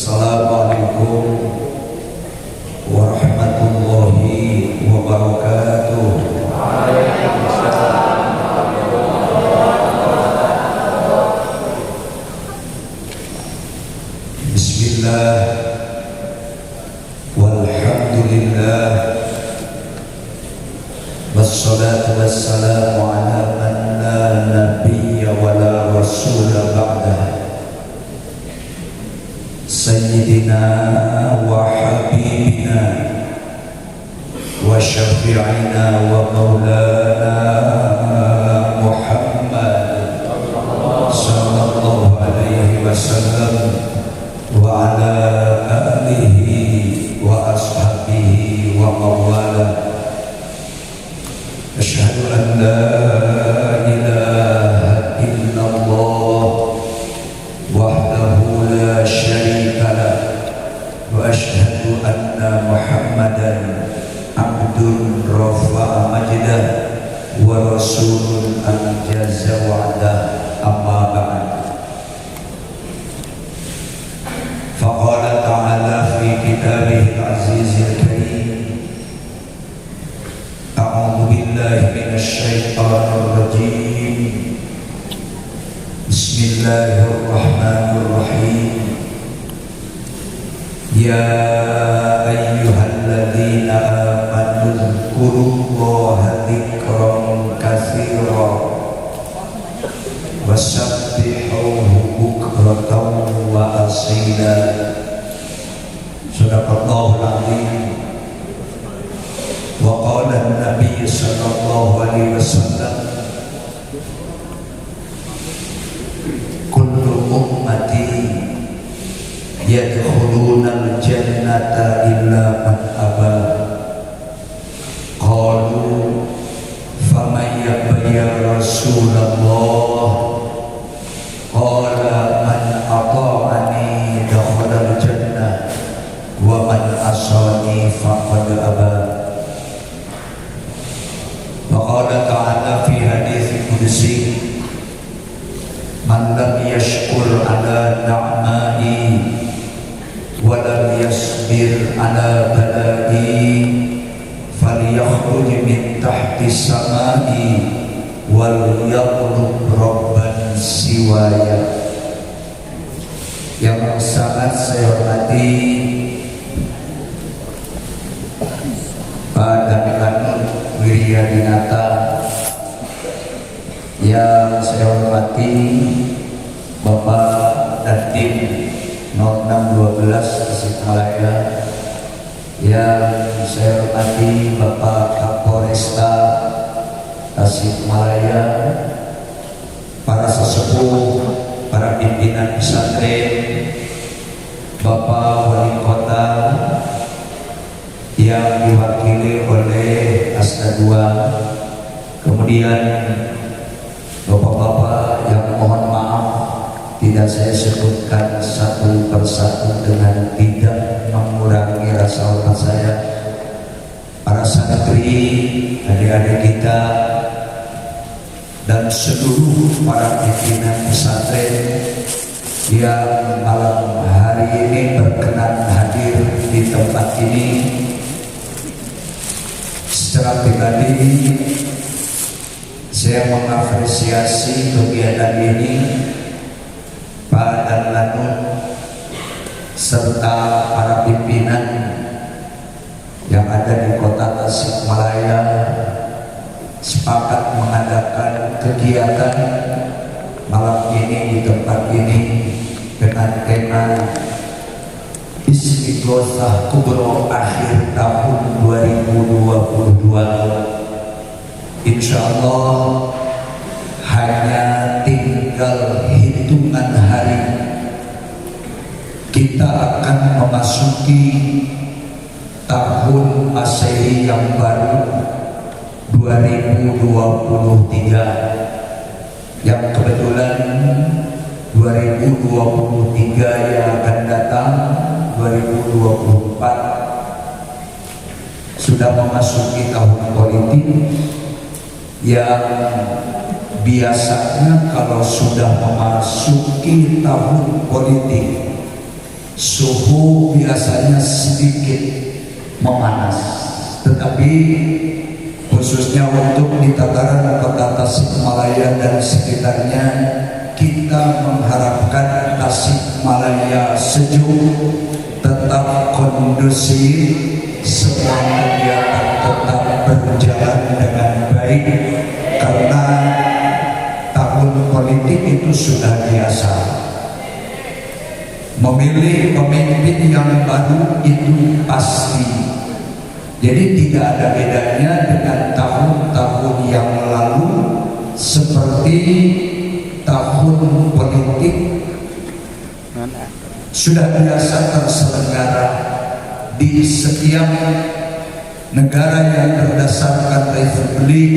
Assalamualaikum warahmatullahi wabarakatuh. Bismillah walhamdulillah wassalatu wassalamu ala man la nabiyya wa la rasula ba'dah Sayyidina wa habibina wa syafi'ina wa maulana Muhammad sallallahu alaihi wasallam wa ala alihi wa ashabihi wa mawala. Asyhadu an la ilaha illallah wahdahu la syarika lah wa asyhadu anna Muhammadan abdun rafa'a majdah wa rasulun anjaza wa'dah. Amma ba'd. Faqala ta'ala fi kitabihil azizil karim, a'udzu billahi minasy syaithanir rajim. Bismillahirrahmanirrahim. Ya ayyuhalladzina amanu dzkurullaha dzikran katsiran wasabbihuhu bukratan wa asila. Sadaqallahul azim. Wa qala an-nabiy sallallahu alaihi wasallam, kullu ummati yadkhuluna al-jannata illa man aba. Qalu faman yaba ya Rasulullah? Qala man ata'ani dakhala al-jannah wa man asani faqad aba. Wa qala ta'ala fi hadits qudsi, man lam yashkur ala na'mai wa lam yasbir ala balai falyakhruj min tahti samai wal yaqlub rabban siwaya. Yang sangat saya hormati Pak Damilanun Wiryadinata, yang saya hormati Bapak Dandim 0612 Tasikmalaya, yang saya hormati Bapak Kapolresta Tasikmalaya, para sesepuh, para pimpinan pesantren, Bapak Wali Kota yang diwakili oleh Asda 2, kemudian bapak-bapak yang mohon maaf tidak saya sebutkan satu persatu dengan tidak mengurangi rasa hormat saya, para santri, adik-adik kita, dan seluruh para pimpinan pesantren yang malam hari ini berkenan hadir di tempat ini. Secara pribadi saya mengapresiasi kegiatan ini Pak Danlanun serta para pimpinan yang ada di kota Tasikmalaya sepakat mengadakan kegiatan malam ini di tempat ini dengan tema Istighosah Kubro akhir tahun 2022. Insya Allah hanya tinggal hitungan hari kita akan memasuki tahun Masehi yang baru 2023, yang kebetulan 2023 yang akan datang 2024 sudah memasuki tahun politik yang biasanya kalau sudah memasuki tahun politik suhu biasanya sedikit memanas, tetapi khususnya untuk di tataran kota Tasikmalaya dan sekitarnya, kita mengharapkan Tasikmalaya sejuk, tetap kondusif, semua kegiatan tetap berjalan dengan baik, karena tahun politik itu sudah biasa. Memilih pemimpin yang baru itu pasti. Jadi tidak ada bedanya dengan tahun-tahun yang lalu, seperti tahun politik sudah biasa terselenggara di setiap negara yang berdasarkan republik,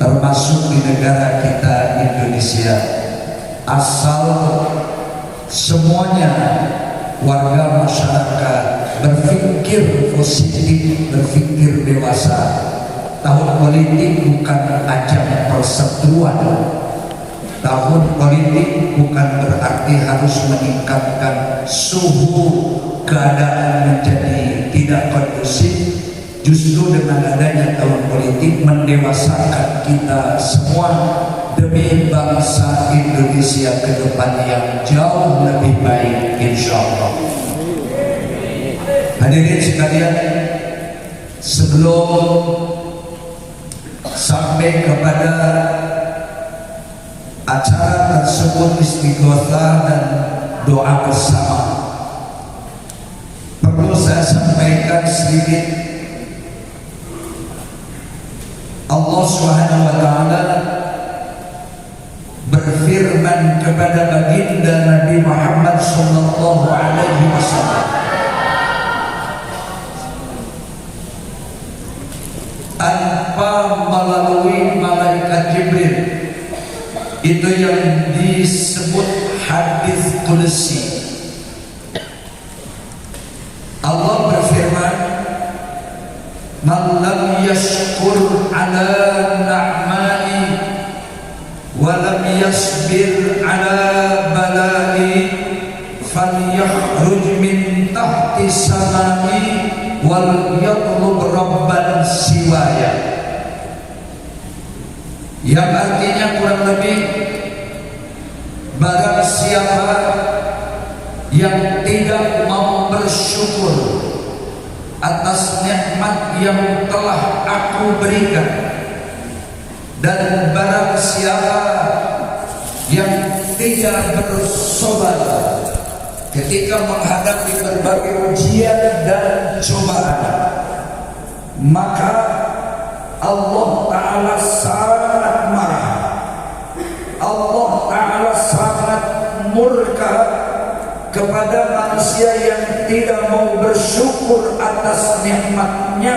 termasuk di negara kita Indonesia, asal semuanya warga masyarakat berpikir positif, berpikir dewasa. Tahun politik bukan ajang perseteruan. Tahun politik bukan berarti harus meningkatkan suhu keadaan menjadi tidak kondusif. Justru dengan adanya tahun politik mendewasakan kita semua demi bangsa Indonesia ke depan yang jauh lebih baik, insya Allah. Hadirin sekalian, sebelum sampai kepada acara tersebut, istighotsah dan doa bersama, perlu saya sampaikan sedikit. Allah Subhanahu wa taala berfirman kepada baginda Nabi Muhammad sallallahu alaihi wasallam, tanpa melalui malaikat Jibril. Itu yang disebut hadis qudsi. Allah berfirman, "Man lam yashkur ala na'mai wa lam yasbir ala balai falyakhruj min tahti samai wal yatlub rabban siwaya." Yang artinya kurang lebih, barang siapa yang tidak mau bersyukur atas nikmat yang telah aku berikan, dan barang siapa yang tidak bersabar ketika menghadapi berbagai ujian dan cobaan, maka Allah Ta'ala sangat marah, Allah Ta'ala sangat murka kepada manusia yang tidak mau bersyukur atas nikmatnya,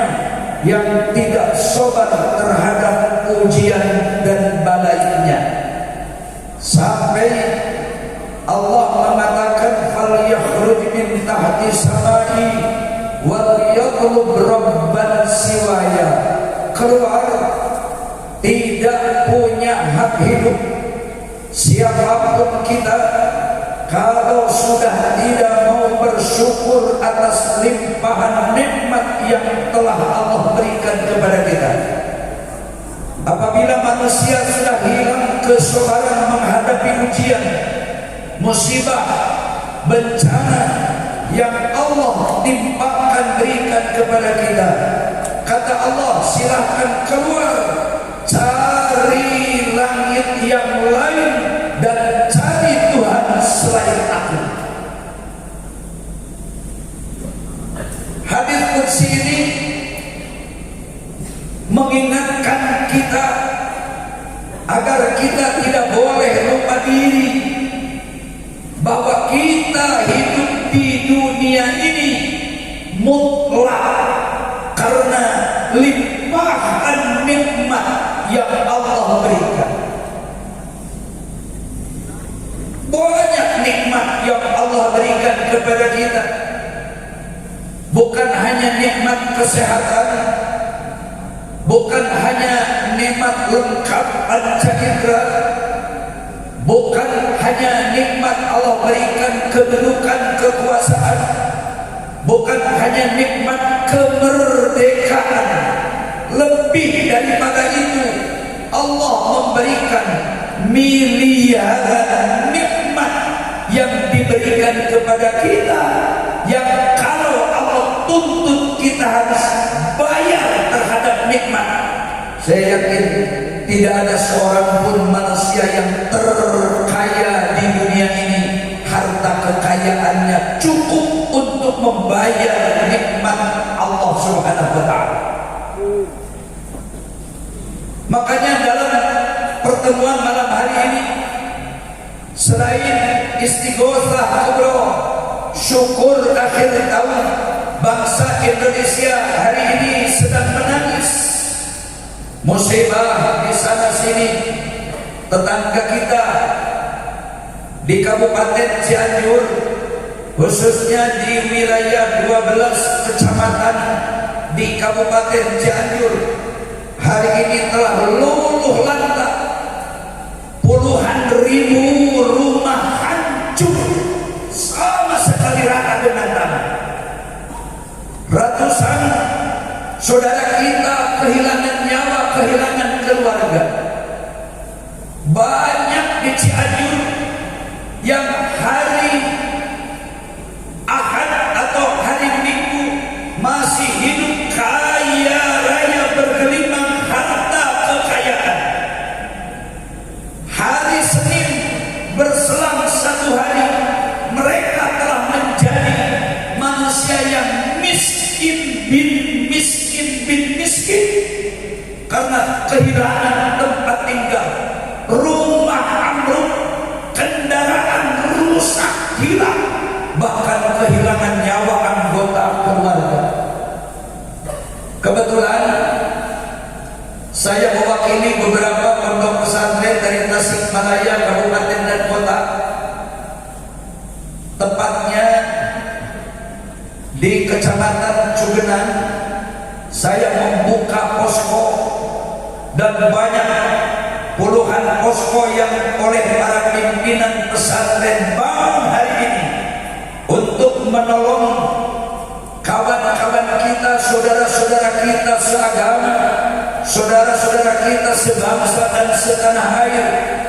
yang tidak sabar terhadap ujian dan balainya. Sampai Allah mengatakan, "Falyakhruj min tahti samai wal yatlub rabban siwaya." Keluar, tidak punya hak hidup siapapun kita kalau sudah tidak mau bersyukur atas limpahan nikmat yang telah Allah berikan kepada kita. Apabila manusia sudah hilang kesabaran menghadapi ujian, musibah, bencana yang Allah timpakan berikan kepada kita, kata Allah, silahkan keluar, cari langit yang lain dan cari Tuhan selain aku. Hadis qudsi ini mengingatkan kita agar kita tidak boleh lupa diri bahwa kita hidup di dunia ini mutlak karena limpahan nikmat yang Allah berikan. Banyak nikmat yang Allah berikan kepada kita. Bukan hanya nikmat kesehatan, bukan hanya nikmat lengkap panca indera, bukan hanya nikmat Allah berikan kedudukan, kekuasaan, bukan hanya nikmat kemerdekaan. Lebih daripada itu, Allah memberikan miliaran nikmat yang diberikan kepada kita, yang kalau Allah tuntut kita harus bayar terhadap nikmat. Saya yakin tidak ada seorang pun manusia yang terkaya di dunia ini harta kekayaannya cukup untuk membayar nikmat Allah Subhanahu wa taala. Makanya dalam pertemuan malam hari ini, selain istighosah kubro, syukur akhir tahun, bangsa Indonesia hari ini sedang menangis. Musibah di sana sini, tetangga kita di Kabupaten Cianjur, khususnya di wilayah 12 kecamatan di Kabupaten Cianjur, hari ini telah luluh lantak. Puluhan ribu rumah hancur sama sekali rata dengan tanah. Ratusan saudara kita kehilangan nyawa, kehilangan keluarga. Banyak di Cianjur yang hari Ahad atau hari Minggu masih hidup kaya raya bergelimang harta kekayaan. Hari Senin berselang satu hari, mereka telah menjadi manusia yang miskin bin miskin karena kehilangan tempat tinggal, rumah ambruk, kendaraan rusak hilang, bahkan kehilangan nyawa anggota keluarga. Kebetulan saya mewakili beberapa pondok pesantren dari Tasikmalaya, kabupaten dan kota, tepatnya di Kecamatan Cugenang. Saya membuka posko dan banyak puluhan posko yang oleh para pimpinan pesantren bangun hari ini untuk menolong kawan-kawan kita, saudara-saudara kita seagama, saudara-saudara kita sebangsa dan setanah air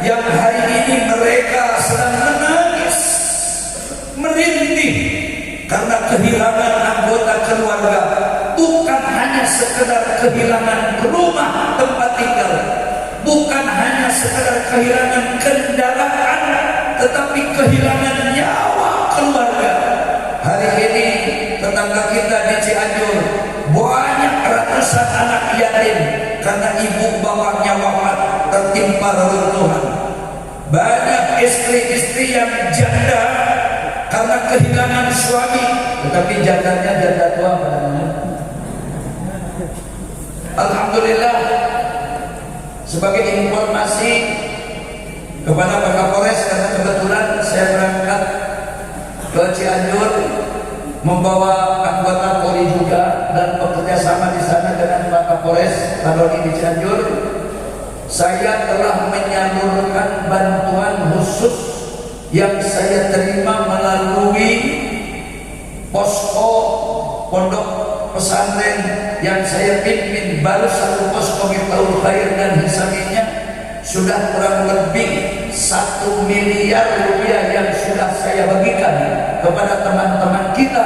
yang hari ini mereka sedang menangis, merintih karena kehilangan anggota keluarga. Bukan hanya sekedar kehilangan rumah tempat tinggal, bukan hanya sekedar kehilangan kendaraan, tetapi kehilangan nyawa keluarga. Hari ini tetangga kita di Cianjur banyak ratusan anak yatim karena ibu bapaknya wafat tertimpa reruntuhan. Banyak istri-istri yang janda karena kehilangan suami, tetapi jandanya janda tua namanya. Alhamdulillah, sebagai informasi kepada Pak Kapolres, karena kebetulan saya berangkat ke Cianjur membawa anggota Polri juga dan bekerja sama di sana dengan Pak Kapolres Kadoni di Cianjur, saya telah menyalurkan bantuan khusus yang saya terima melalui posko pondok pesantren yang saya pimpin. Baru satu posko Miftahul Khair dan Hisaminya sudah kurang lebih 1 miliar rupiah yang sudah saya bagikan kepada teman-teman kita,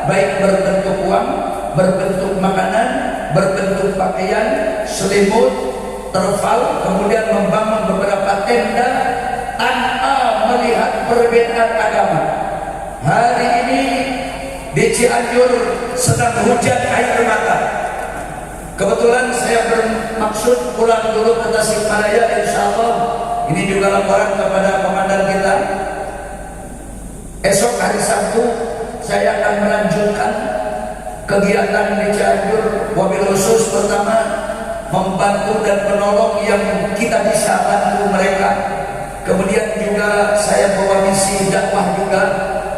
baik berbentuk uang, berbentuk makanan, berbentuk pakaian, selimut, terpal, kemudian membangun beberapa tenda tanpa melihat perbedaan agama. Hari ini di Cianjur sedang hujan air mata. Kebetulan saya bermaksud pulang dulu ke Tasikmalaya, insya Allah. Ini juga laporan kepada komandan kita. Esok hari Sabtu saya akan melanjutkan kegiatan di Cianjur, wabil khusus pertama membantu dan menolong yang kita bisa bantu mereka. Kemudian juga saya bawa misi dakwah juga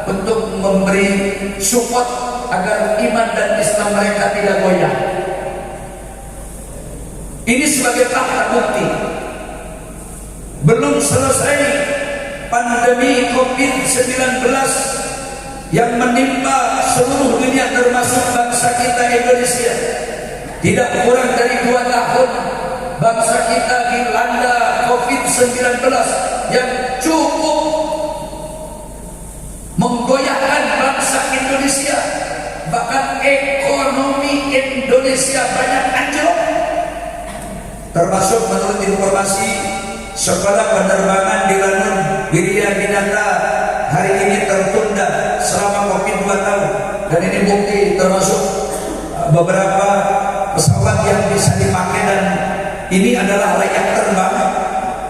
untuk memberi support agar iman dan Islam mereka tidak goyah. Ini sebagai fakta bukti. Belum selesai pandemi COVID-19 yang menimpa seluruh dunia termasuk bangsa kita Indonesia. Tidak kurang dari 2 tahun bangsa kita dilanda COVID-19 yang cukup menggoyahkan bangsa Indonesia. Bahkan ekonomi Indonesia banyak anjlok. Termasuk menurut informasi, sekolah penerbangan di Lanun Widya Dinata hari ini tertunda selama COVID 2 tahun. Dan ini bukti termasuk beberapa pesawat yang bisa dipakai dan ini adalah layak terbang.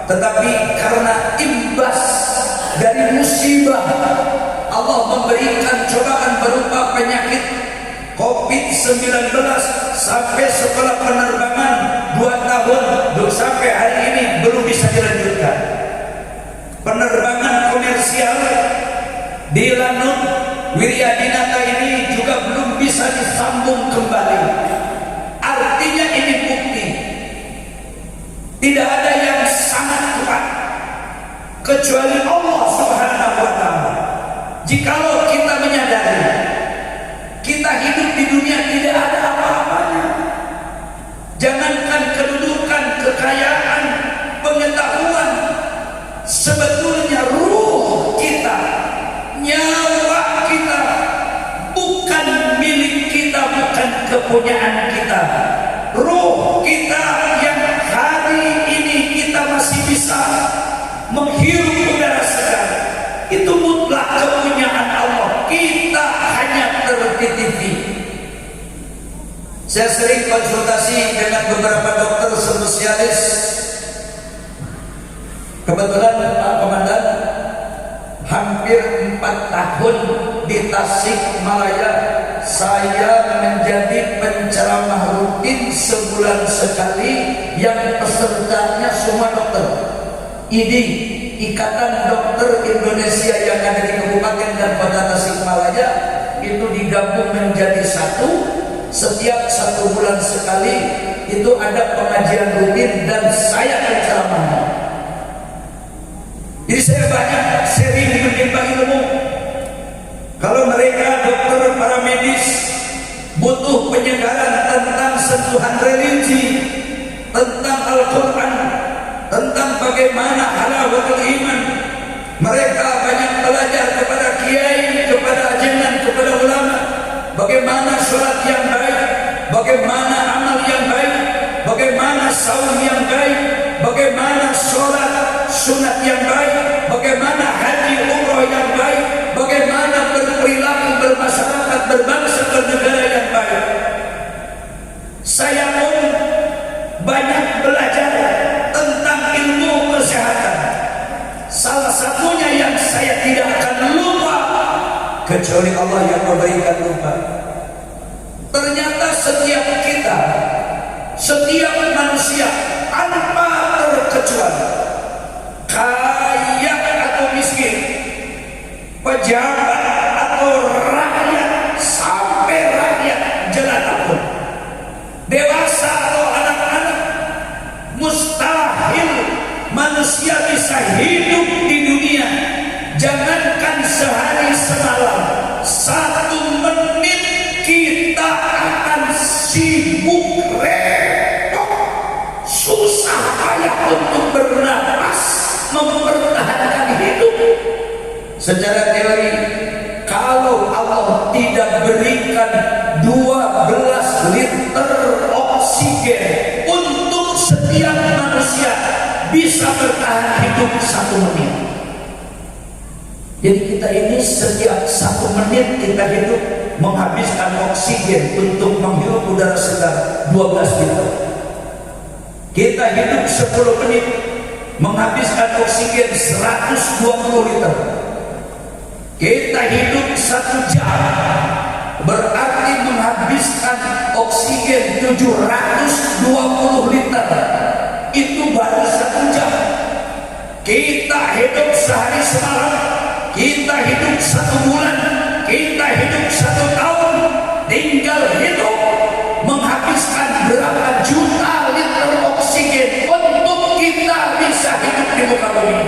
Tetapi karena imbas dari musibah, Allah memberikan cobaan berupa penyakit COVID-19 sampai sekolah penerbangan 2 tahun sampai hari ini belum bisa dilanjutkan. Penerbangan komersial di Lanun Widya Dinata ini juga belum bisa disambung kembali. Artinya ini bukti tidak ada yang sangat kuat kecuali Allah Subhanahu wa Ta'ala. Jikalau kita menyadari kita hidup di dunia tidak ada apa-apanya, jangankan kedudukan, kekayaan, pengetahuan, sebetulnya ruh kita, nyawa kita bukan milik kita, bukan kepunyaan kita. Ruh kita yang hari ini kita masih bisa menghirup udara segar, itu mutlak kepunyaan Allah. Kita hanya tertitipi. Saya sering konsultasi dengan beberapa dokter spesialis. Kebetulan Pak Komandan hampir 4 tahun di Tasikmalaya saya menjadi penceramah rutin sebulan sekali yang pesertanya semua dokter. IDI, Ikatan Dokter Indonesia yang ada di Kabupaten dan Kota Tasikmalaya itu digabung menjadi satu. Setiap 1 bulan sekali itu ada pengajian rutin dan saya penceramahnya. Jadi saya banyak sering menimba ilmu. Kalau mereka dokter para medis butuh penyegaran tentang sentuhan religi, tentang Al-Quran, tentang bagaimana halawatul iman, mereka banyak belajar kepada kiai, kepada ajengan, kepada ulama, bagaimana sholat yang baik, bagaimana amal yang baik, bagaimana saum yang baik, bagaimana sholat sunat yang baik, bagaimana haji umroh yang baik, bagaimana berperilaku bermasyarakat, berbangsa, bernegara yang baik. Saya pun banyak belajar tentang ilmu kesehatan. Salah satunya yang saya tidak akan lupa kecuali Allah yang memberikan lupa. Ternyata setiap kita, setiap manusia tanpa terkecuali, kaya atau miskin, pejabat atau rakyat, sampai rakyat jelata pun, dewasa atau anak-anak, mustahil manusia bisa hidup di dunia. Jangankan sehari semalam, 1 menit kita akan sibuk, repot, susah payah untuk bernapas, mempertahankan hidup. Secara teori, kalau Allah tidak berikan 12 liter oksigen untuk setiap manusia bisa bertahan hidup 1 menit. Jadi kita ini setiap 1 menit kita hidup menghabiskan oksigen untuk menghirup udara segar 12 liter. Kita hidup 10 menit menghabiskan oksigen 120 liter. Kita hidup 1 jam berarti menghabiskan oksigen 720 liter. Itu baru 1 jam. Kita hidup sehari semalam, kita hidup 1 bulan, kita hidup 1 tahun, tinggal hidup menghabiskan berapa juta liter oksigen untuk kita bisa hidup di muka bumi.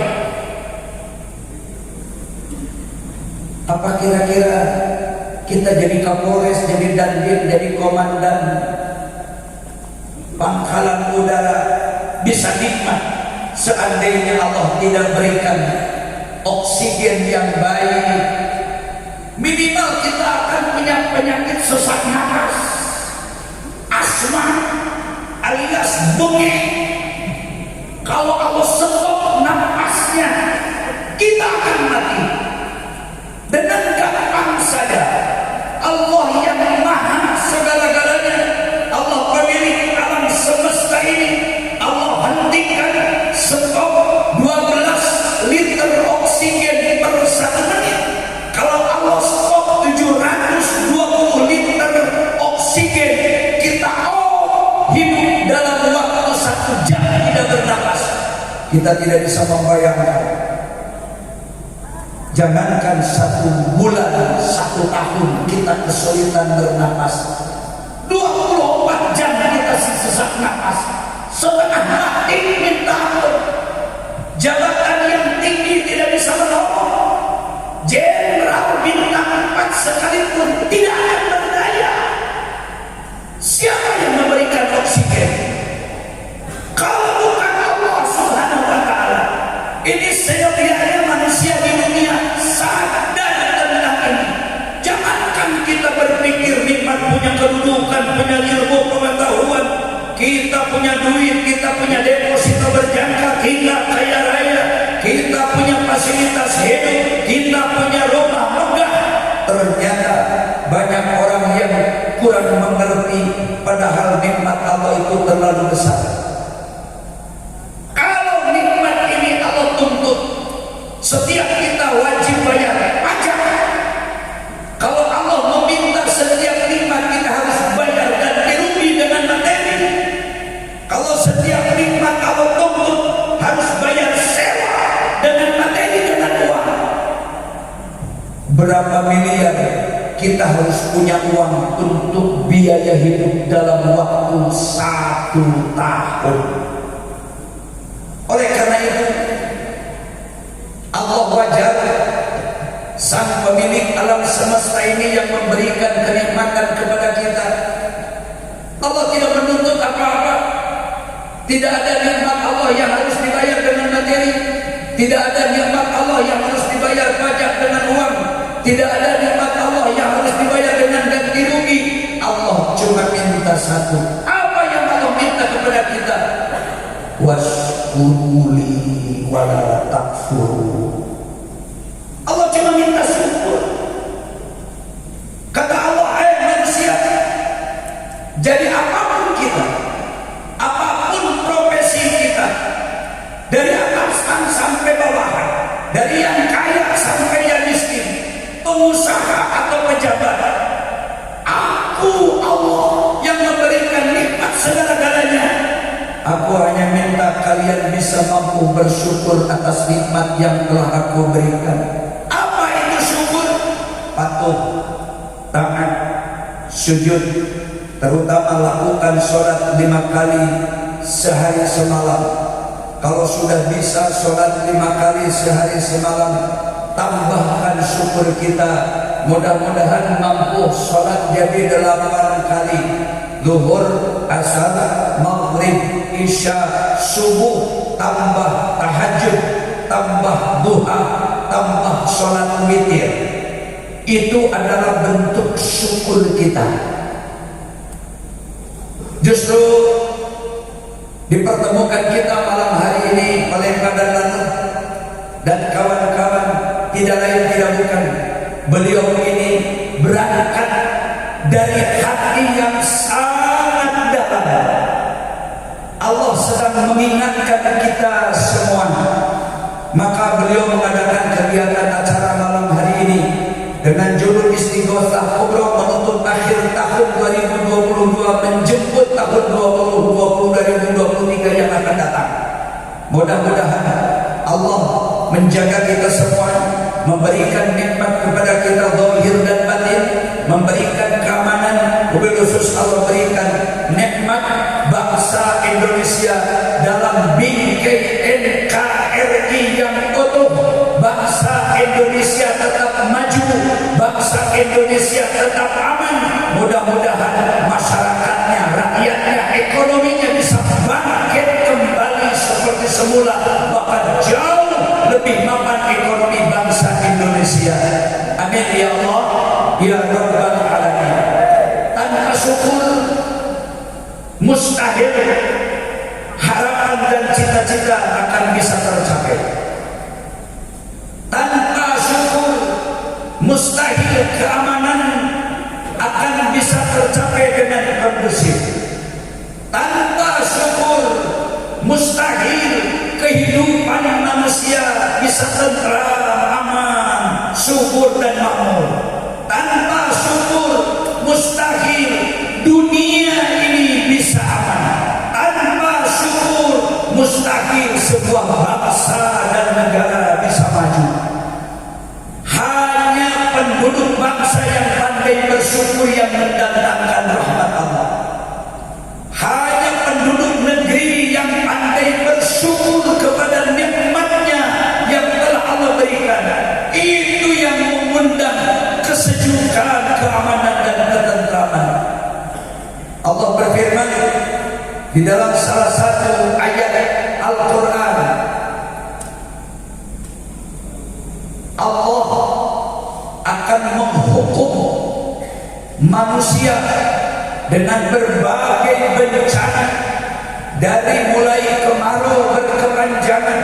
Apa kira-kira kita jadi Kapolres, jadi Dandim, jadi komandan Pangkalan Udara bisa nikmat seandainya Allah tidak berikan oksigen yang baik? Minimal kita akan punya penyakit sesak napas, asma alias bengek. Kalau Allah stop napasnya, kita akan mati. Dengan gampang saja Allah yang maha segala-galanya, Allah pemilik alam semesta ini, Allah hentikan stop 12 liter oksigen per 1 menit. Kalau Allah stop 720 liter oksigen, kita hidup dalam waktu 1 jam tidak bernapas. Kita tidak bisa membayangkan. Jangankan 1 bulan, 1 tahun kita kesulitan bernapas. 24 jam kita sesak napas. Setengah mati minta ampun. Jabatan yang tinggi tidak bisa menolong. Jenderal bintang 4 sekalipun tidak akan berdaya. Siapa yang memberikan oksigen? Kalau bukan Allah Subhanahu wa Ta'ala. Ini seyogyanya manusia di dunia sadar tentang ini. Jangankan kita berpikir nikmat punya kedudukan, punya ilmu pengetahuan, kita punya duit, kita punya deposito berjangka, kita kaya raya, kita punya fasilitas hidup, kita punya rumah megah. Ternyata banyak orang yang kurang mengerti, padahal nikmat Allah itu terlalu besar. Kalau nikmat ini Allah tuntut, setiap kita wajib bayar pajak. Kalau Allah meminta setiap nikmat kita harus bayar ganti rugi dengan materi. Kalau setiap nikmat Allah tuntut harus bayar sewa dengan materi, dengan uang. Berapa miliar kita harus punya uang untuk biaya hidup dalam waktu 1 tahun. Oleh karena itu Allah wajar, sang pemilik alam semesta ini yang memberikan kenikmatan kepada kita. Allah tidak menuntut apa-apa. Tidak ada nikmat Allah yang harus dibayar dengan materi. Tidak ada nikmat Allah yang harus dibayar pajak dengan uang. Tidak ada nikmat Allah yang harus dibayar dengan ganti rugi. Allah cuma minta satu. Apa yang Allah minta kepada kita? Waskuruli wala takfuru. Allah cuma minta syukur. Kata Allah, hai manusia, jadi apapun kita, apapun profesi kita, dari atasan sampai bawahan, dari yang kaya sampai yang miskin, pengusaha atau pejabat, aku Allah yang memberikan nikmat segala-galanya. Aku hanya minta kalian bisa mampu bersyukur atas nikmat yang telah aku berikan. Apa itu syukur? Patuh, taat, sujud, terutama lakukan sholat 5 kali sehari semalam. Kalau sudah bisa sholat 5 kali sehari semalam, tambahkan syukur kita. Mudah-mudahan mampu sholat jadi 8 kali. Zuhur, asar, maghrib, isya, subuh, tambah tahajud, tambah duha, tambah sholat witir. Itu adalah bentuk syukur kita. Justru dipertemukan kita malam hari ini oleh Kadan Lanu dan kawan-kawan, tidak lain tidak bukan, beliau ini berangkat dari hati yang sangat dalam. Allah sedang mengingatkan kita semua. Maka beliau mengadakan kegiatan acara malam hari ini dengan judul Istighosah Kubra menutup akhir tahun 2022, menjemput tahun 2023 yang akan datang. Mudah-mudahan Allah menjaga kita semua, memberikan nikmat kepada kita zahir dan batin, memberikan keamanan, mobil khusus Allah berikan nikmat bangsa Indonesia dalam bingkai NKRI yang utuh. Bangsa Indonesia tetap maju bangsa Indonesia tetap aman. Mudah-mudahan masyarakatnya, rakyatnya, ekonominya bisa bangkit kembali seperti semula, bahkan jauh lebih mapan ekonomi bangsa Indonesia. Amin ya Allah ya Rabbal Alamin. Tanpa syukur mustahil harapan dan cita-cita akan bisa tercapai. Tanpa syukur mustahil keamanan akan bisa tercapai dengan kondusif. Tanpa syukur mustahil kehidupan manusia bisa tentram, aman, subur dan makmur. Tanpa syukur mustahil dunia ini bisa aman. Tanpa syukur mustahil sebuah bangsa dan negara bisa maju. Hanya penduduk bangsa yang pandai bersyukur yang mendatangkan rahmat Allah. Hanya penduduk negeri yang pandai bersyukur kepada nikmatnya yang telah Allah berikan, itu yang mengundang kesejukan, keamanan dan ketentraman. Allah berfirman di dalam salah satu ayat Al-Quran, Allah akan menghukum manusia dengan berbagai bencana, dari mulai kemarau berkepanjangan,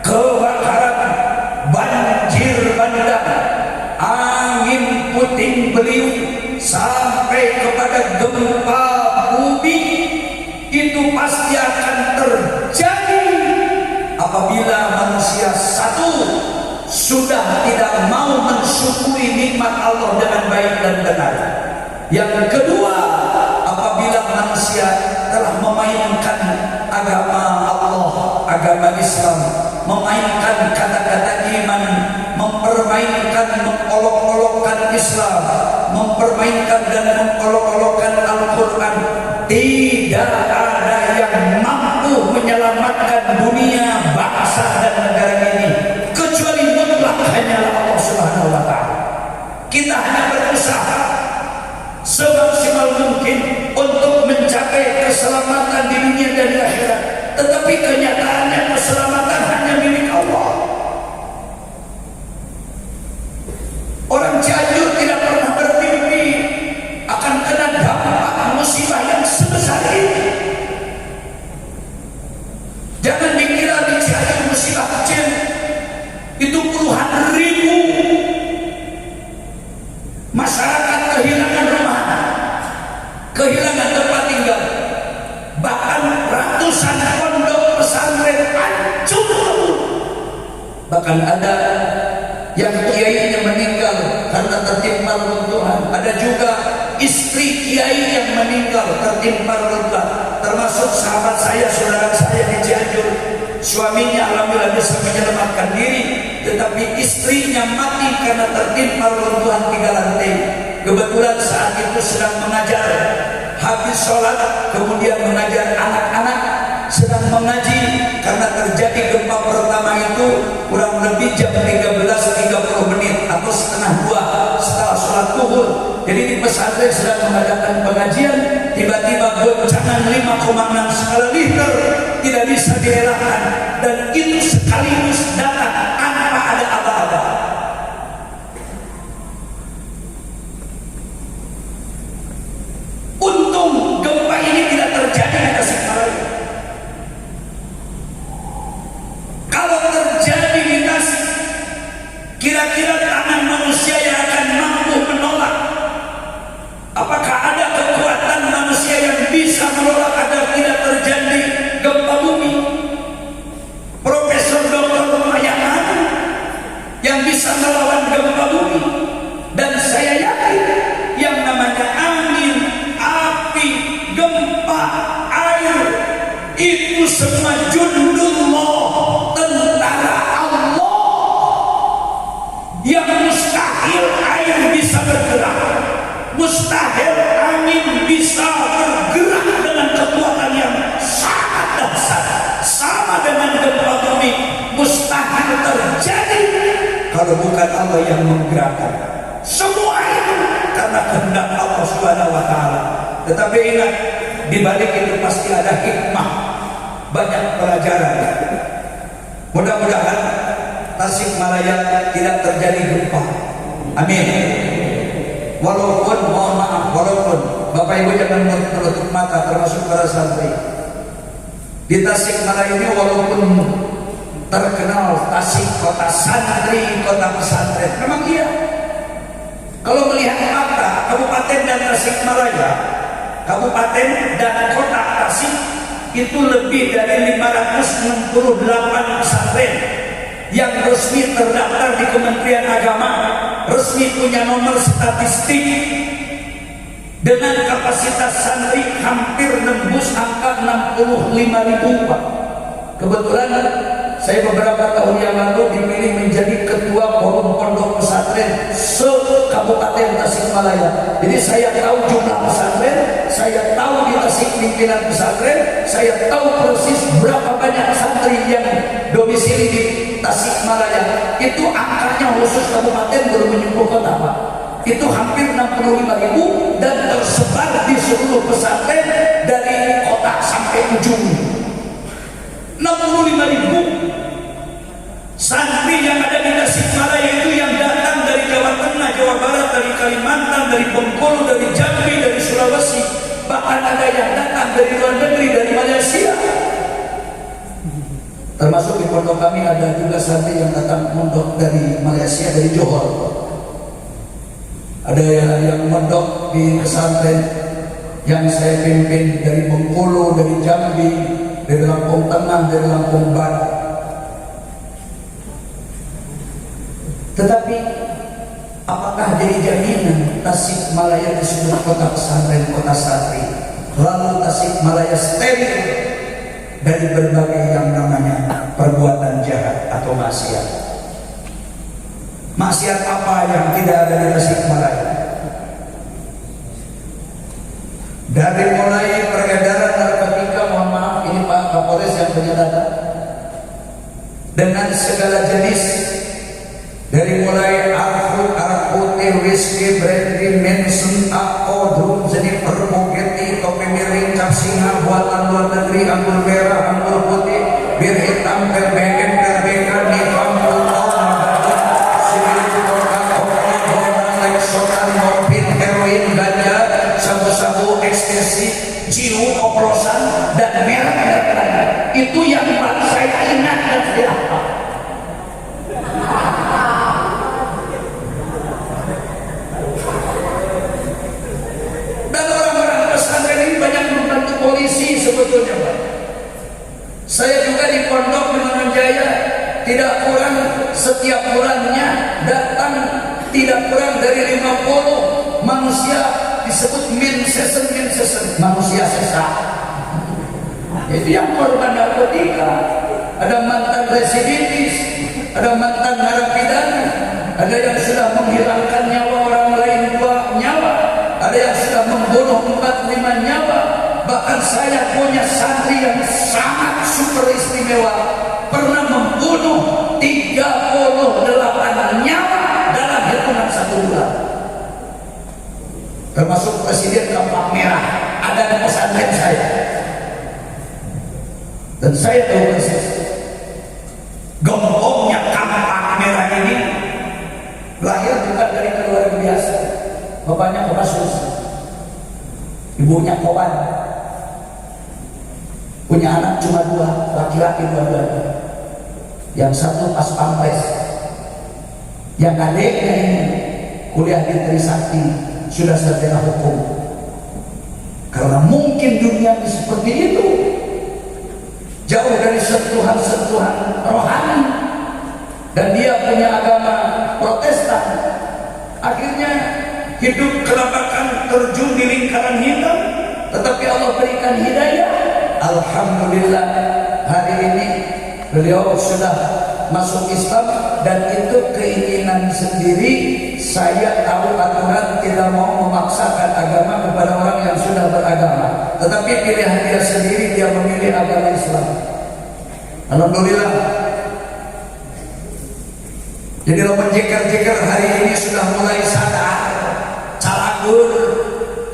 kebakaran, banjir bandang, angin puting beliung, sampai kepada gempa bumi. Itu pasti akan terjadi apabila manusia satu sudah tidak mau mensyukuri nikmat Allah dengan baik dan benar. Yang kedua, apabila manusia telah memainkan agama Allah, agama Islam, memainkan kata-kata iman, mempermainkan, mengolok-olokkan Islam, mempermainkan dan mengolok-olokkan Al-Quran, tidak ada yang mampu menyelamatkan dunia, bangsa dan negara ini kecuali mutlak hanyalah Allah Subhanahu wa Ta'ala. Kita hanya berusaha semaksimal mungkin untuk mencapai keselamatan di dunia dan di akhirat, tetapi kenyataannya keselamatan hanya milik Allah. Orang Cianjur tidak pernah bermimpi akan kena dampak musibah yang sebesar ini. Jangan dikira di Cianjur musibah kecil, itu puluhan ribu masyarakat kehilangan rumah, kehilangan tempat tinggal, bahkan ratusan pondok pesantren hancur. Bahkan ada yang kiainya meninggal karena tertimpa reruntuhan. Ada juga istri kiai yang meninggal tertimpa reruntuhan. Termasuk sahabat saya, saudara saya di Cianjur, suaminya alhamdulillah bisa menyelamatkan diri, tetapi istrinya mati karena tertimpa reruntuhan 3 lantai. Kebetulan saat itu sedang mengajar, habis sholat kemudian mengajar anak-anak, sedang mengaji karena terjadi gempa pertama itu kurang lebih jam 13.30 atau setengah 2 setelah sholat zuhur. Jadi di pesantren sedang mengadakan pengajian, tiba-tiba goncangan 5,6 skala Richter tidak bisa dielakkan, dan itu sekaligus datang tanpa ada aba-aba. Untung gempa ini tidak terjadi di Tasikmalaya. Kalau terjadi di Tasik, kira-kira tangan manusia yang akan mampu menolak? Apakah ada kekuatan manusia yang bisa menolak agar tidak terjadi gempa bumi? Profesor Dr. Mayangan yang bisa melawan gempa bumi. Dan saya yakin yang namanya angin, api, gempa, air, itu semua jundullah, tentara Allah, yang mustahil air bisa bergerak, mustahil angin bisa bergerak dengan kekuatan yang sangat dahsyat. Sama dengan gempa bumi, mustahil terjadi kalau bukan Allah yang menggerakkan. Tetapi ingat, di balik itu pasti ada hikmah, banyak pelajaran. Mudah-mudahan Tasikmalaya tidak terjadi gempa. Amin. Walaupun, mohon maaf, walaupun Bapak Ibu jangan menutup mata, termasuk para santri. Di Tasikmalaya ini walaupun terkenal Tasik kota santri, kota pesantren, memang iya. Kalau melihat mata Kabupaten dan Tasikmalaya, Kabupaten dan kota Tasik itu lebih dari 568 pesantren yang resmi terdaftar di Kementerian Agama, resmi punya nomor statistik, dengan kapasitas santri hampir nembus angka 65.000 Pak. Kebetulan saya beberapa tahun yang lalu dipilih menjadi ketua forum pondok pesantren se-Kabupaten Tasikmalaya. Jadi saya tahu jumlah pesantren, saya tahu di Tasik pimpinan pesantren, saya tahu persis berapa banyak santri yang domisili di Tasikmalaya. Itu angkanya khusus kabupaten belum menyentuh kota Pak. Itu hampir 65.000 dan tersebar di seluruh pesantren dari kota sampai ujung. 65.000 santri yang ada di Tasikmalaya itu yang datang dari Jawa Tengah, Jawa Barat, dari Kalimantan, dari Bengkulu, dari Jambi, dari Sulawesi, bahkan ada yang datang dari luar negeri, dari Malaysia. Termasuk di pondok kami ada juga santri yang datang mondok dari Malaysia, dari Johor. Ada yang mondok di pesantren yang saya pimpin dari Bengkulu, dari Jambi, dari Lampung Tengah, dari Lampung Barat. Tetapi apakah jadi jaminan Tasikmalaya disebut kota pesantren, kota santri, lalu Tasikmalaya steril dari berbagai yang namanya perbuatan jahat atau maksiat? Maksiat apa yang tidak ada di Tasikmalaya? Dari mulai peredaran narkotika, mohon maaf ini Pak Kapolres yang punya data, dengan segala jenis, dari mulai arak putih, whisky, brandy, Manson, Ako, drum, Jennifer, Bugatti, topi miring, cap singa, buatan luar negeri, anggur merah, anggur putih, bir hitam, PBM, PBK, Nifam, Putol, Magadun, Sibil, Coca-Cola, Lexotan, morfin, heroin, ganja, sabu-sabu, ekstasi, jiu, oplosan, dan merek-merek lain. Itu yang saya ingat dan saya hafal. Polisi sebetulnya Pak. Saya juga di Pondok Bengawan Jaya tidak kurang setiap bulannya datang tidak kurang dari 50 manusia disebut min-season, manusia sesak. Itu yang korban narkotika. Ada mantan residivis, ada mantan narapidana, ada yang sudah menghilangkan nyawa orang lain 2 nyawa, ada yang sudah membunuh 4-5 nyawa. Bahkan saya punya santri yang sangat super istimewa, pernah membunuh 38 nyawa dalam hitungan 1 bulan. Termasuk Presiden Kampak Merah ada di pesantren saya. Dan saya tahu persis gembongnya Kampak Merah ini lahir juga dari keluarga biasa. Bapaknya Kopassus, ibunya Koban. Punya anak cuma 2, laki-laki 2-duanya. Yang satu pas pampres, yang adiknya ini kuliah di Trisakti, sudah sarjana hukum. Karena mungkin dunia seperti itu, jauh dari sentuhan-sentuhan rohani, dan dia punya agama Protestan. Akhirnya hidup kelabakan, terjun di lingkaran hitam, tetapi Allah berikan hidayah. Alhamdulillah hari ini beliau sudah masuk Islam, dan itu keinginan sendiri. Saya tahu aturan tidak mau memaksakan agama kepada orang yang sudah beragama, tetapi pilihan dia sendiri, dia memilih agama Islam. Alhamdulillah. Jadi lo menjeker-jeker hari ini sudah mulai sadar, calagur,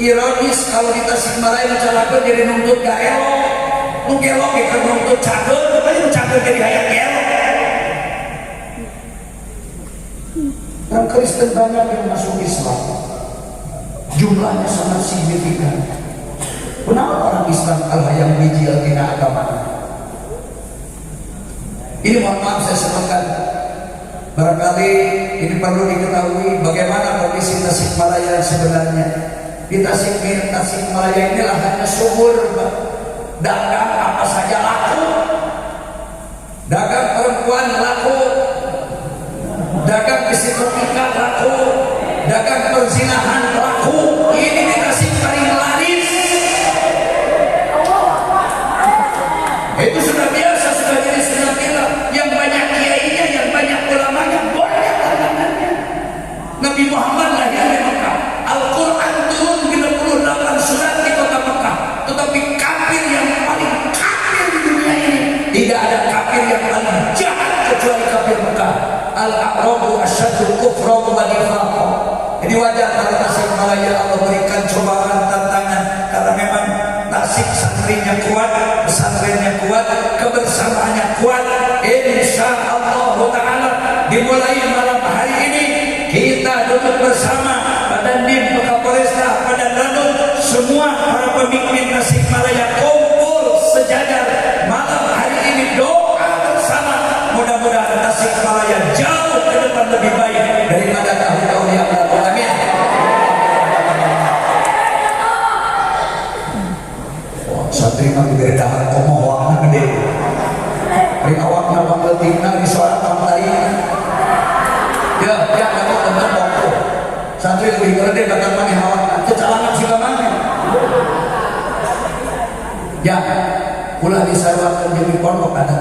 ironis kalau di Tasikmalaya mencalakan jadi nuntut gak elok, nunggelok kita nuntut cager, tapi cager jadi hayang elok. Dan Kristen banyak yang masuk Islam, jumlahnya sangat signifikan. Kenapa orang Islam al-hayang bijil tina agama? Ini mohon maaf saya sebutkan, barangkali ini perlu diketahui bagaimana kondisi Tasikmalaya sebenarnya. Di Tasikmalaya ini lahannya subur, dagang apa saja laku, dagang perempuan laku, dagang psikopika laku, dagang perzinahan laku. Ini di Tasik paling laris. Itu sudah biasa, sudah jadi sunnah. Yang banyak kiainya, yang banyak ulamanya, banyak dagangannya. Nabi Muhammad lahir di Mekah, Al-Quran turun 38 surat di kota Mekah. Tetapi kafir yang paling kafir di dunia ini, tidak ada kafir yang paling jahat kecuali kafir Mekah. Al-A'rabu asyadul kufra wa nifaqah. Jadi wajar kalau Tasikmalaya Allah berikan cobaan, tantangan, karena memang Tasik santrinya kuat, pesantrennya kuat, kebersamaannya kuat. Insya Allah Ta'ala dimulai malam hari ini kita duduk bersama pada Dim Kapolresta, pada Lanut, semua para pemimpin Tasikmalaya kumpul sejajar malam hari ini doa bersama. Mudah-mudahan Tasikmalaya jauh ke depan lebih baik daripada tahun-tahun yang lalu. Amin. Santri mah diberi dahar komoh wakna gede. Hari awakna panggil tingna di suara pangtari. Ya, kamu bener pokok. Santri lebih gede bakal maneh awakna. Kecalangan juga maneh. Ya, ulah disarwakan jadi pondok ada.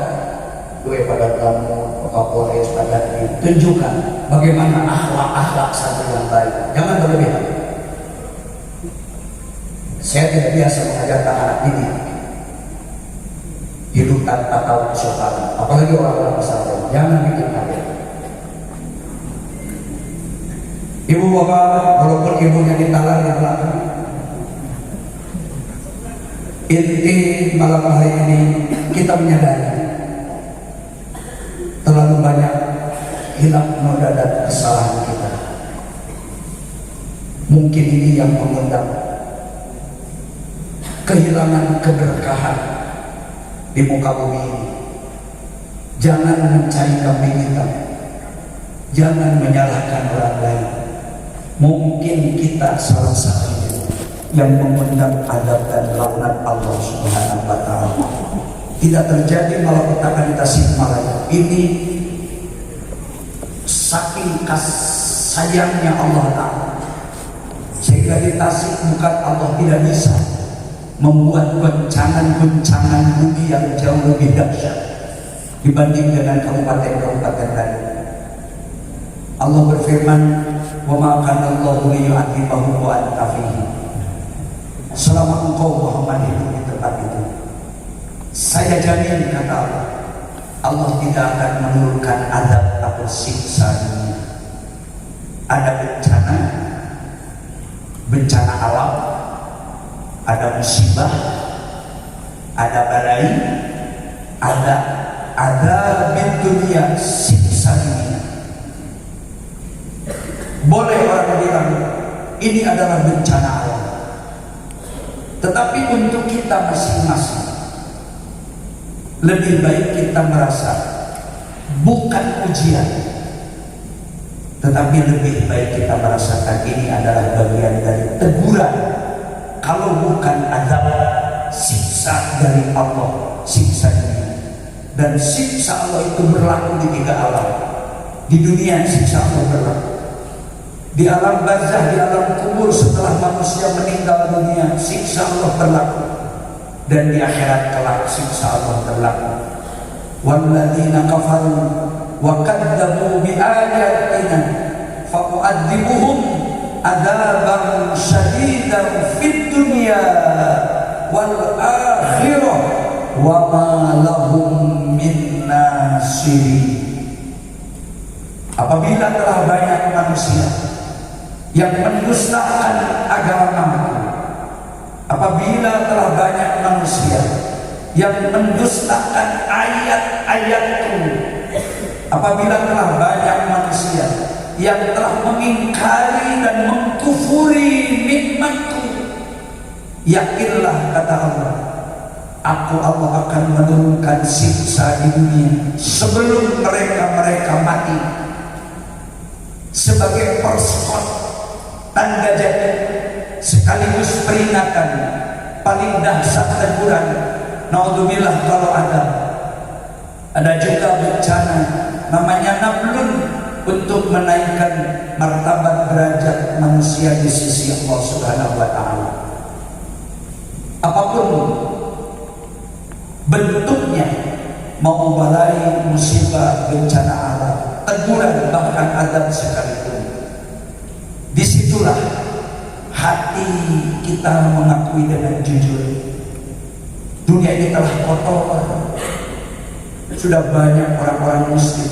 Gue pada kamu, Kapolres pada tunjukkan bagaimana akhlak santri yang baik. Jangan berlebihan. Saya tidak biasa mengajarkan anak ini hidup tanpa tahu kesopanan, apalagi orang-orang pesantren. Jangan bikin kaget. Ibu bapak, walaupun ibunya ditalar di belakang, inti malam hari ini kita menyadari terlalu banyak hilang noda dan kesalahan kita. Mungkin ini yang mengundang kehilangan keberkahan di muka bumi ini. Jangan mencari kambing hitam, jangan menyalahkan orang lain. Mungkin kita salah satu yang mengundang adab dan laknat Allah Subhanahu wa Ta'ala. Tidak terjadi malapetaka di Tasikmalaya ini saking sayangnya Allah Ta'ala, sehingga di Tasik bukan Allah tidak bisa membuat goncangan-goncangan bumi yang jauh lebih dahsyat dibanding dengan kabupaten-kabupaten lain. Allah berfirman, "Wa ma kana Allahu liyu'adzibahum wa anta fihim." Selama engkau Muhammad hidup di tempat itu, saya jamin, kata Allah, Allah tidak akan menurunkan azab atau siksa dunia. Ada bencana alam, ada musibah, ada badai, ada dunia, siksa dunia. Boleh orang bilang ini adalah bencana alam, tetapi untuk kita masing-masing lebih baik kita merasa bukan ujian, tetapi lebih baik kita merasakan ini adalah bagian dari teguran. Kalau bukan azab, siksa dari Allah, siksa dunia. Dan siksa Allah itu berlaku di 3 alam. Di dunia siksa Allah berlaku, di alam barzah, di alam kubur setelah manusia meninggal dunia, siksa Allah berlaku, dan di akhirat kelak siksa Allah berlaku. Walladzina kafaru wa kadzabu bi ayatina fa u'adzibuhum adzaban syadidan fid dunya wal akhirah wa ma lahum min nasirin. Apabila telah banyak manusia yang mendustakan agamaku, apabila telah banyak manusia yang mendustakan ayat-ayatku, apabila telah banyak manusia yang telah mengingkari dan mengkufuri nikmatku, yakinlah, kata Allah, aku Allah akan menurunkan siksa di dunia sebelum mereka mati, sebagai perskot, tanda jadi, sekaligus peringatan, paling dahsyat teguran. Naudzubillah kalau ada juga bencana namanya nablun, untuk menaikkan martabat derajat manusia di sisi Allah Subhanahu wa taala. Apapun bentuknya, mau balai, musibah, bencana alam, teguran, bahkan adab sekalipun, disitulah hati kita mengakui dengan jujur, dunia ini telah kotor. Sudah banyak orang-orang muslim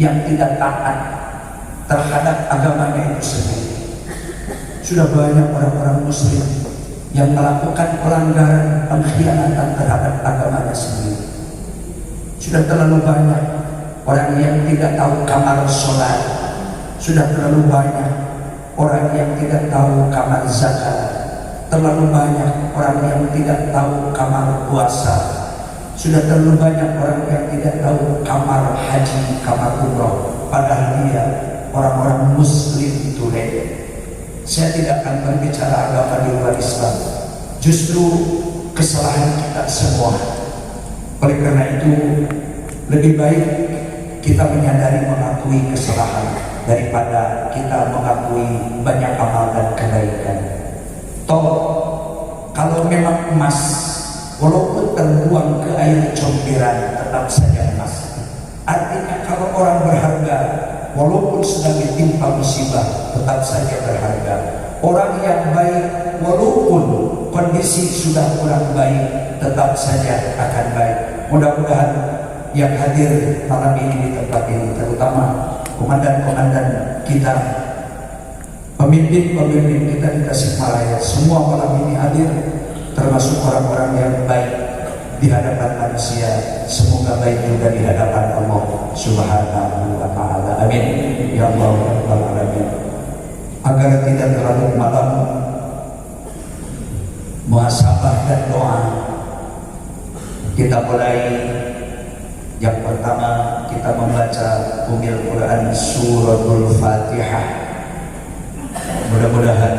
yang tidak taat terhadap agamanya itu sendiri. Sudah banyak orang-orang muslim yang melakukan pelanggaran, pengkhianatan terhadap agamanya sendiri. Sudah terlalu banyak orang yang tidak tahu kamar sholat. Sudah terlalu banyak orang yang tidak tahu kamar zakat. Terlalu banyak orang yang tidak tahu kamar puasa. Sudah terlalu banyak orang yang tidak tahu kamar haji, kamar umroh. Padahal dia orang-orang muslim tulen. Saya tidak akan berbicara agama di luar Islam, justru kesalahan kita semua. Oleh karena itu, lebih baik kita menyadari, mengakui kesalahan daripada kita mengakui banyak amal dan kebaikan. Toh, kalau memang emas, walaupun terbuang ke air comberan, tetap saja emas. Artinya kalau orang berharga, walaupun sedang ditimpa musibah, tetap saja berharga. Orang yang baik, walaupun kondisi sudah kurang baik, tetap saja akan baik. Mudah-mudahan yang hadir malam ini di tempat ini, terutama komandan-komandan kita, pemimpin-pemimpin kita di Tasikmalaya, semua malam ini hadir, termasuk orang-orang yang baik di hadapan manusia, semoga baik juga di hadapan Allah Subhanahu wa taala. Amin ya Allah ya Rabbal alamin. Agar tidak terlalu malam, muhasabah dan doa, kita mulai. Yang pertama, kita membaca Ummul Quran Suratul Fatihah. Mudah-mudahan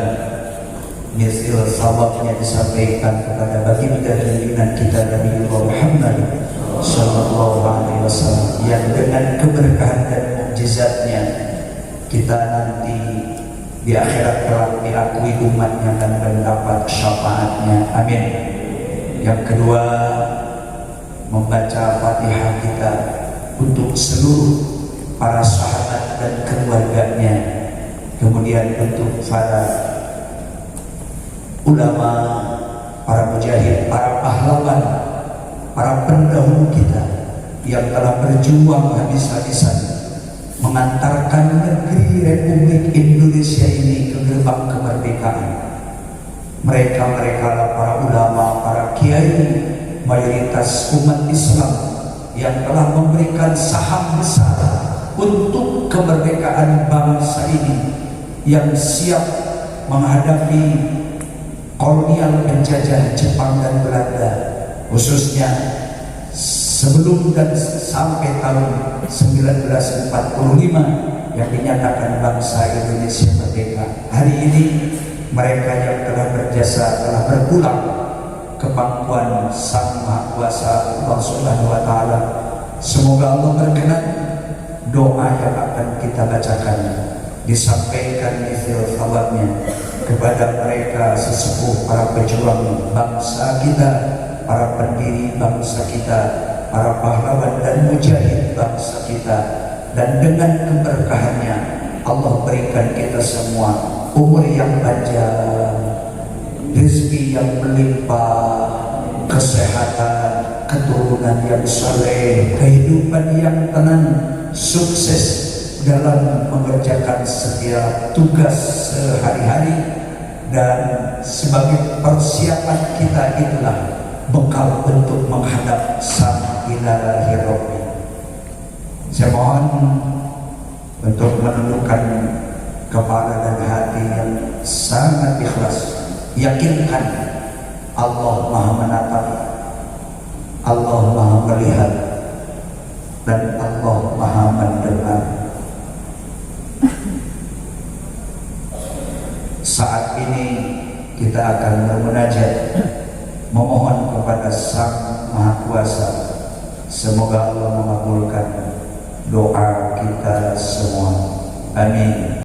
misil sawabnya disampaikan kepada baginda junjungan kita Nabi Muhammad sallallahu alaihi wasallam, yang dengan keberkahan dan mukjizatnya kita nanti di akhirat kelak diakui umatnya dan mendapat syafaatnya. Amin. Yang kedua, membaca Fatihah kita untuk seluruh para sahabat dan keluarganya, kemudian untuk para ulama, para mujahid, para pahlawan, para pendahulu kita yang telah berjuang habis-habisan mengantarkan negeri Republik Indonesia ini ke gerbang kemerdekaan. Mereka lah para ulama, para kiai, mayoritas umat Islam yang telah memberikan saham besar untuk kemerdekaan bangsa ini, yang siap menghadapi kolonial penjajah Jepang dan Belanda, khususnya sebelum dan sampai tahun 1945 yang dinyatakan bangsa Indonesia merdeka. Hari ini mereka yang telah berjasa telah berpulang ke pangkuan Sang Maha Kuasa Allah Subhanahu wa taala. Semoga Allah berkenan doa yang akan kita bacakan disampaikan izil thawabnya kepada mereka sesepuh, para pejuang bangsa kita, para pendiri bangsa kita, para pahlawan dan mujahid bangsa kita, dan dengan keberkahannya Allah berikan kita semua umur yang panjang, rezeki yang melimpah, kesehatan, keturunan yang saleh, kehidupan yang tenang, sukses dalam mengerjakan setiap tugas sehari-hari, dan sebagai persiapan kita itulah bekal untuk menghadap Sang Ilahi Rabbi. Saya mohon untuk menundukkan kepala dan hati yang sangat ikhlas. Yakinkan Allah Maha menatap, Allah Maha melihat, dan Allah Maha mendengar. Saat ini kita akan bermunajat, memohon kepada Sang Maha Kuasa. Semoga Allah mengabulkan doa kita semua. Amin.